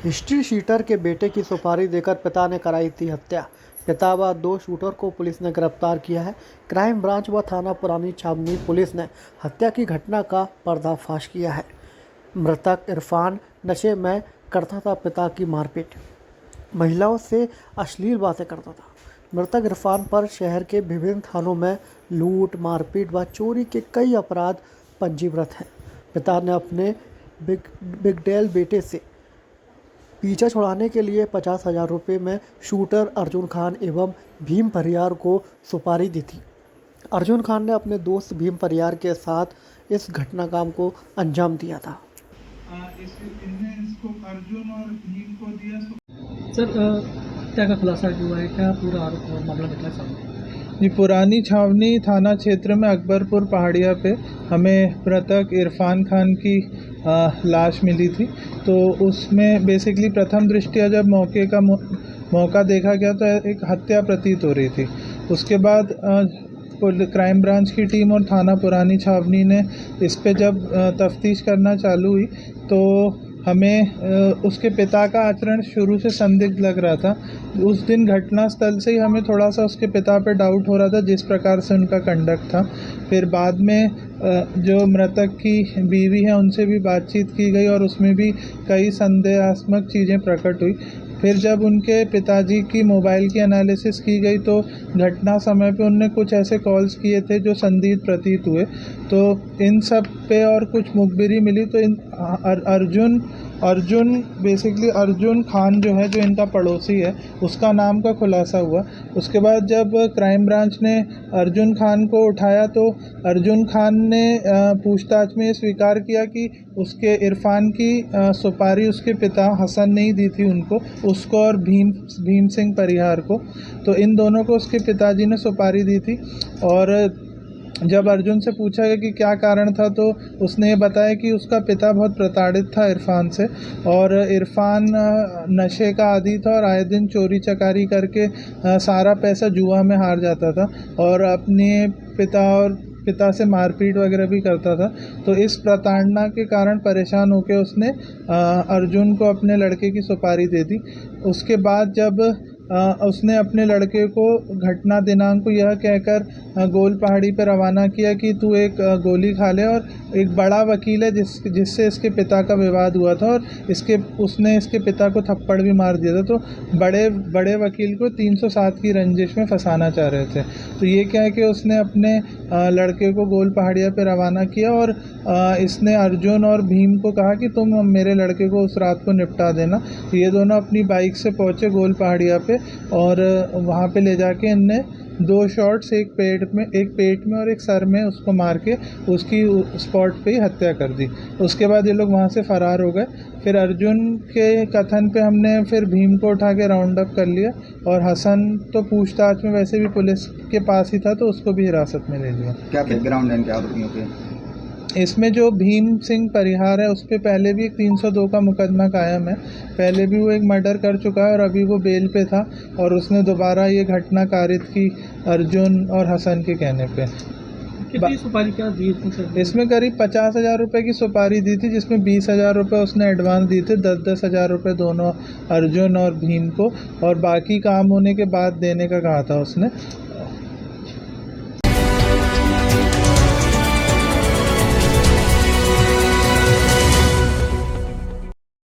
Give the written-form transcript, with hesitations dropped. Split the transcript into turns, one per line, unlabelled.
History sheeter के बेटे की सुपारी देकर पिता ने कराई थी हत्या। पिता व 2 शूटर को पुलिस ने गिरफ्तार किया है। क्राइम ब्रांच व थाना पुरानी छावनी पुलिस ने हत्या की घटना का पर्दाफाश किया है। मृतक इरफान नशे में करता था पिता की मारपीट, महिलाओं से अश्लील बातें करता था। मृतक इरफान पर शहर के विभिन्न थानों में लूट, मारपीट व चोरी के कई अपराध पंजीकृत हैं। पिता ने अपने बिगडेल बेटे से पीछा छुड़ाने के लिए 50,000 रुपये में शूटर अर्जुन खान एवं भीम परियार को सुपारी दी थी। अर्जुन खान ने अपने दोस्त भीम परियार के साथ इस घटनाक्रम को अंजाम दिया था।
इसको अर्जुन और भीम को दिया।
सर, हत्या का खुलासा हुआ है क्या? पूरा आरोप और मामला निकला सामने?
जी, पुरानी छावनी थाना क्षेत्र में अकबरपुर पहाड़िया पे हमें मृतक इरफान खान की लाश मिली थी। तो उसमें बेसिकली प्रथम दृष्टया जब मौका देखा गया तो एक हत्या प्रतीत हो रही थी। उसके बाद क्राइम ब्रांच की टीम और थाना पुरानी छावनी ने इस पे जब तफ्तीश करना चालू हुई तो हमें उसके पिता का आचरण शुरू से संदिग्ध लग रहा था। उस दिन घटनास्थल से ही हमें थोड़ा सा उसके पिता पे डाउट हो रहा था, जिस प्रकार से उनका कंडक्ट था। फिर बाद में जो मृतक की बीवी है उनसे भी बातचीत की गई और उसमें भी कई संदेहास्पद चीज़ें प्रकट हुई। फिर जब उनके पिताजी की मोबाइल की एनालिसिस की गई तो घटना समय पे उनने कुछ ऐसे कॉल्स किए थे जो संदिग्ध प्रतीत हुए। तो इन सब पे और कुछ मुखबिरी मिली तो अर्जुन खान जो है, जो इनका पड़ोसी है, उसका नाम का खुलासा हुआ। उसके बाद जब क्राइम ब्रांच ने अर्जुन खान को उठाया तो अर्जुन खान ने पूछताछ में स्वीकार किया कि उसके इरफान की सुपारी उसके पिता हसन ने ही दी थी उसको और भीम सिंह परिहार को। तो इन दोनों को उसके पिताजी ने सुपारी दी थी। और जब अर्जुन से पूछा गया कि क्या कारण था तो उसने ये बताया कि उसका पिता बहुत प्रताड़ित था इरफान से, और इरफान नशे का आदी था और आए दिन चोरी चकारी करके सारा पैसा जुआ में हार जाता था और अपने पिता से मारपीट वगैरह भी करता था। तो इस प्रताड़ना के कारण परेशान होकर उसने अर्जुन को अपने लड़के की सुपारी दे दी। उसके बाद जब उसने अपने लड़के को घटना दिनांक को यह कहकर गोल पहाड़ी पर रवाना किया कि तू एक गोली खा ले, और एक बड़ा वकील है जिससे इसके पिता का विवाद हुआ था और उसने इसके पिता को थप्पड़ भी मार दिया था। तो बड़े वकील को 307 की रंजिश में फंसाना चाह रहे थे। तो ये क्या है कि उसने अपने लड़के को गोल पहाड़िया पे रवाना किया और इसने अर्जुन और भीम को कहा कि तुम मेरे लड़के को उस रात को निपटा देना। ये दोनों अपनी बाइक से पहुँचे गोल पहाड़िया पे और वहाँ पे ले जाके इनने 2 शॉट्स, एक पेट में और एक सर में उसको मार के उसकी स्पॉट पे ही हत्या कर दी। उसके बाद ये लोग वहाँ से फ़रार हो गए। फिर अर्जुन के कथन पे हमने फिर भीम को उठा के राउंड अप कर लिया और हसन तो पूछताछ में वैसे भी पुलिस के पास ही था तो उसको भी हिरासत में ले लिया।
क्या बैकग्राउंड है इनके आरोपियों के?
इसमें जो भीम सिंह परिहार है उस पर पहले भी एक 302 का मुकदमा कायम है। पहले भी वो एक मर्डर कर चुका है और अभी वो बेल पे था और उसने दोबारा ये घटना कारित की अर्जुन और हसन के कहने पे।
कितनी सुपारी क्या दी थी सर?
इसमें करीब 50,000 रुपये की सुपारी दी थी, जिसमें 20,000 रुपये उसने एडवांस दिए थे, 10,000 रुपये दोनों अर्जुन और भीम को, और बाकी काम होने के बाद देने का कहा था उसने।